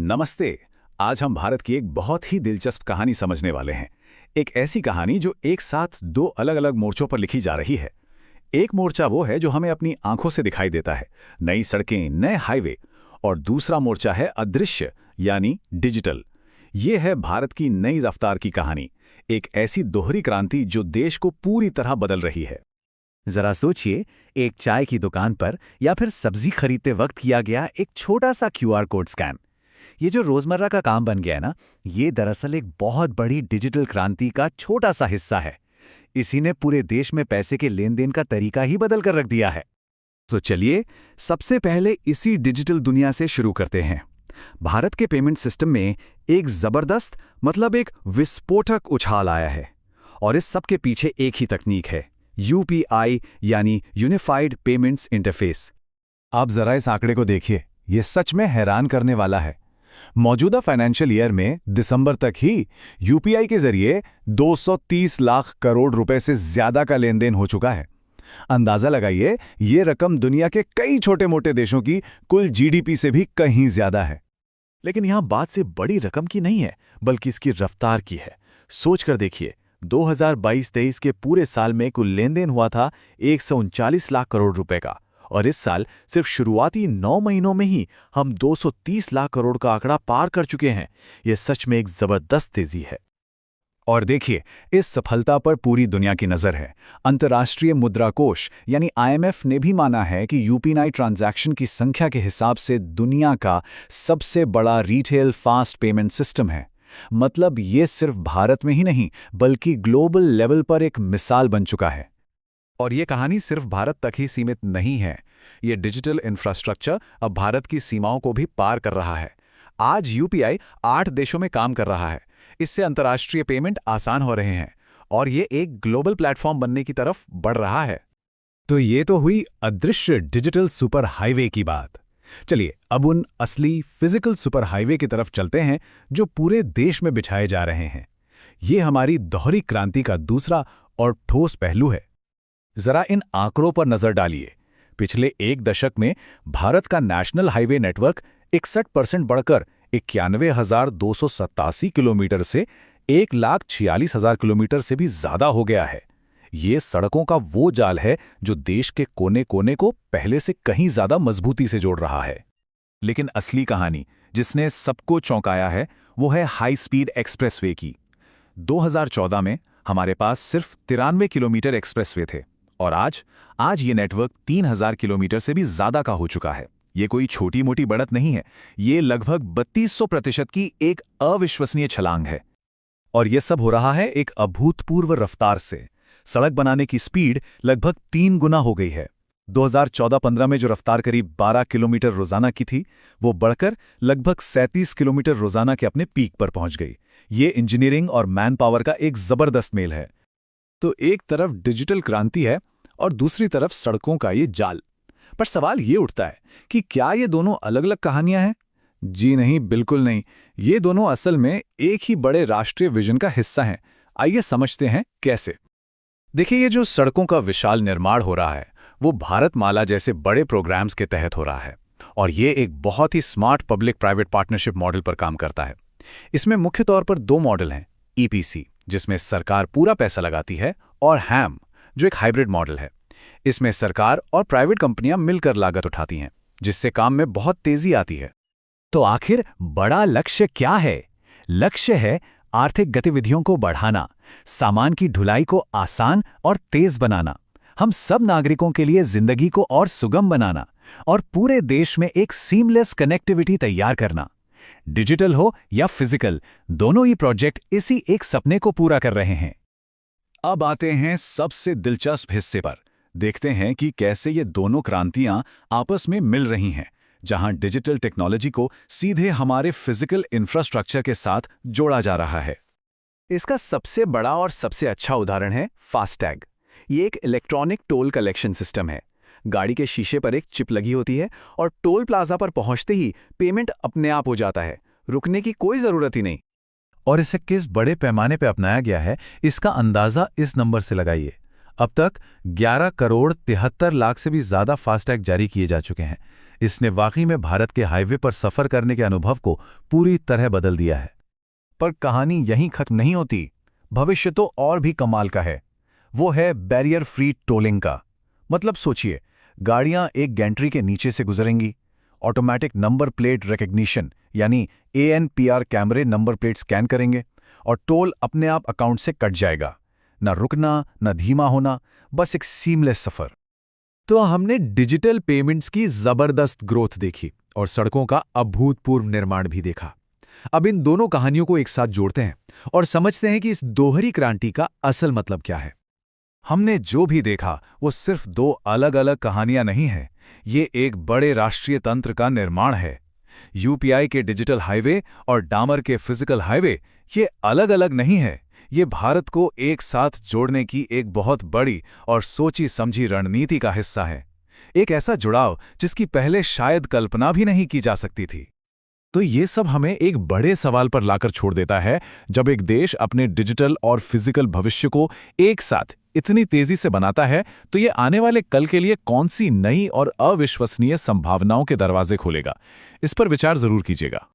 नमस्ते। आज हम भारत की एक बहुत ही दिलचस्प कहानी समझने वाले हैं। एक ऐसी कहानी जो एक साथ दो अलग अलग मोर्चों पर लिखी जा रही है। एक मोर्चा वो है जो हमें अपनी आंखों से दिखाई देता है, नई सड़कें, नए हाईवे। और दूसरा मोर्चा है अदृश्य, यानी डिजिटल। ये है भारत की नई रफ्तार की कहानी, एक ऐसी दोहरी क्रांति जो देश को पूरी तरह बदल रही है। जरा सोचिए, एक चाय की दुकान पर या फिर सब्जी खरीदते वक्त किया गया एक छोटा सा क्यूआर कोड स्कैन। ये जो रोजमर्रा का काम बन गया है ना, ये दरअसल एक बहुत बड़ी डिजिटल क्रांति का छोटा सा हिस्सा है। इसी ने पूरे देश में पैसे के लेन देन का तरीका ही बदल कर रख दिया है। तो चलिए, सबसे पहले इसी डिजिटल दुनिया से शुरू करते हैं। भारत के पेमेंट सिस्टम में एक जबरदस्त, मतलब एक विस्फोटक उछाल आया है। और इस सब के पीछे एक ही तकनीक है, यूपीआई, यानी यूनिफाइड पेमेंट्स इंटरफेस। आप जरा इस आंकड़े को देखिए, ये सच में हैरान करने वाला है। मौजूदा फाइनेंशियल ईयर में दिसंबर तक ही यूपीआई के जरिए 230 लाख करोड़ रुपए से ज्यादा का लेन देन हो चुका है। अंदाजा लगाइए, ये रकम दुनिया के कई छोटे मोटे देशों की कुल जीडीपी से भी कहीं ज्यादा है। लेकिन यहां बात से बड़ी रकम की नहीं है, बल्कि इसकी रफ्तार की है। सोच कर देखिए, 2022-23 के पूरे साल में कुल लेन देन हुआ था 139 लाख करोड़ रुपए का, और इस साल सिर्फ शुरुआती 9 महीनों में ही हम 230 लाख करोड़ का आंकड़ा पार कर चुके हैं। यह सच में एक जबरदस्त तेजी है। और देखिए, इस सफलता पर पूरी दुनिया की नजर है। अंतर्राष्ट्रीय मुद्रा कोष यानी आईएमएफ ने भी माना है कि यूपीआई ट्रांजैक्शन की संख्या के हिसाब से दुनिया का सबसे बड़ा रिटेल फास्ट पेमेंट सिस्टम है। मतलब ये सिर्फ भारत में ही नहीं, बल्कि ग्लोबल लेवल पर एक मिसाल बन चुका है। और ये कहानी सिर्फ भारत तक ही सीमित नहीं है। ये डिजिटल इंफ्रास्ट्रक्चर अब भारत की सीमाओं को भी पार कर रहा है। आज यूपीआई 8 देशों में काम कर रहा है। इससे अंतर्राष्ट्रीय पेमेंट आसान हो रहे हैं और ये एक ग्लोबल प्लेटफॉर्म बनने की तरफ बढ़ रहा है। तो ये तो हुई अदृश्य डिजिटल सुपर हाईवे की बात। चलिए, अब उन असली फिजिकल सुपर हाईवे की तरफ चलते हैं जो पूरे देश में बिछाए जा रहे हैं। ये हमारी दोहरी क्रांति का दूसरा और ठोस पहलू है। जरा इन आंकड़ों पर नजर डालिए। पिछले एक दशक में भारत का नेशनल हाईवे नेटवर्क 61% बढ़कर 91,287 किलोमीटर से 1,46,000 किलोमीटर से भी ज्यादा हो गया है। ये सड़कों का वो जाल है जो देश के कोने कोने को पहले से कहीं ज्यादा मजबूती से जोड़ रहा है। लेकिन असली कहानी जिसने सबको चौंकाया है, वो है हाई स्पीड एक्सप्रेसवे की। 2014 में हमारे पास सिर्फ 93 किलोमीटर एक्सप्रेसवे थे, और आज ये नेटवर्क 3,000 किलोमीटर से भी ज्यादा का हो चुका है। ये कोई छोटी मोटी बढ़त नहीं है, ये लगभग 3200% की एक अविश्वसनीय छलांग है। और ये सब हो रहा है एक अभूतपूर्व रफ्तार से। सड़क बनाने की स्पीड लगभग 3 गुना हो गई है। 2014-15 में जो रफ्तार करीब 12 किलोमीटर रोजाना की थी, वो बढ़कर लगभग 37 किलोमीटर रोजाना के अपने पीक पर पहुंच गई। ये इंजीनियरिंग और मैन पावर का एक जबरदस्त मेल है। तो एक तरफ डिजिटल क्रांति है और दूसरी तरफ सड़कों का ये जाल। पर सवाल ये उठता है कि क्या ये दोनों अलग अलग कहानियां हैं? जी नहीं, बिल्कुल नहीं। ये दोनों असल में एक ही बड़े राष्ट्रीय विजन का हिस्सा हैं। आइए समझते हैं कैसे। देखिए, ये जो सड़कों का विशाल निर्माण हो रहा है, वो भारतमाला जैसे बड़े प्रोग्राम्स के तहत हो रहा है। और ये एक बहुत ही smart public private partnership model पर काम करता है। इसमें मुख्य तौर पर 2 मॉडल हैं, ईपीसी, जिसमें सरकार पूरा पैसा लगाती है, और हैम, जो एक हाइब्रिड मॉडल है। इसमें सरकार और प्राइवेट कंपनियां मिलकर लागत उठाती हैं, जिससे काम में बहुत तेजी आती है। तो आखिर बड़ा लक्ष्य क्या है? लक्ष्य है आर्थिक गतिविधियों को बढ़ाना, सामान की ढुलाई को आसान और तेज बनाना, हम सब नागरिकों के लिए जिंदगी को और सुगम बनाना, और पूरे देश में एक सीमलेस कनेक्टिविटी तैयार करना। डिजिटल हो या फिजिकल, दोनों ही प्रोजेक्ट इसी एक सपने को पूरा कर रहे हैं। अब आते हैं सबसे दिलचस्प हिस्से पर। देखते हैं कि कैसे ये दोनों क्रांतियां आपस में मिल रही हैं, जहां डिजिटल टेक्नोलॉजी को सीधे हमारे फिजिकल इंफ्रास्ट्रक्चर के साथ जोड़ा जा रहा है। इसका सबसे बड़ा और सबसे अच्छा उदाहरण है फास्टैग। ये एक इलेक्ट्रॉनिक टोल कलेक्शन सिस्टम है। गाड़ी के शीशे पर एक चिप लगी होती है और टोल प्लाजा पर पहुंचते ही पेमेंट अपने आप हो जाता है, रुकने की कोई जरूरत ही नहीं। और इसे किस बड़े पैमाने पर अपनाया गया है, इसका अंदाजा इस नंबर से लगाइए। अब तक 11 करोड़ 73 लाख से भी ज़्यादा फास्टैग जारी किए जा चुके हैं। इसने वाकई में भारत के हाईवे पर सफ़र करने के अनुभव को पूरी तरह बदल दिया है। पर कहानी यहीं खत्म नहीं होती। भविष्य तो और भी कमाल का है। वो है बैरियर फ्री टोलिंग का। मतलब सोचिए, गाड़ियां एक गैंट्री के नीचे से गुजरेंगी, ऑटोमेटिक नंबर प्लेट रिकग्निशन यानी ANPR कैमरे नंबर प्लेट स्कैन करेंगे और टोल अपने आप अकाउंट से कट जाएगा। ना रुकना, ना धीमा होना, बस एक सीमलेस सफर। तो हमने डिजिटल पेमेंट्स की जबरदस्त ग्रोथ देखी और सड़कों का अभूतपूर्व निर्माण भी देखा। अब इन दोनों कहानियों को एक साथ जोड़ते हैं और समझते हैं कि इस दोहरी क्रांति का असल मतलब क्या है। हमने जो भी देखा वो सिर्फ दो अलग अलग कहानियां नहीं हैं, ये एक बड़े राष्ट्रीय तंत्र का निर्माण है। यूपीआई के डिजिटल हाईवे और डामर के फिजिकल हाईवे ये अलग अलग नहीं है, ये भारत को एक साथ जोड़ने की एक बहुत बड़ी और सोची समझी रणनीति का हिस्सा है। एक ऐसा जुड़ाव जिसकी पहले शायद कल्पना भी नहीं की जा सकती थी। तो ये सब हमें एक बड़े सवाल पर लाकर छोड़ देता है। जब एक देश अपने डिजिटल और फिजिकल भविष्य को एक साथ इतनी तेजी से बनाता है, तो ये आने वाले कल के लिए कौन सी नई और अविश्वसनीय संभावनाओं के दरवाजे खोलेगा? इस पर विचार जरूर कीजिएगा।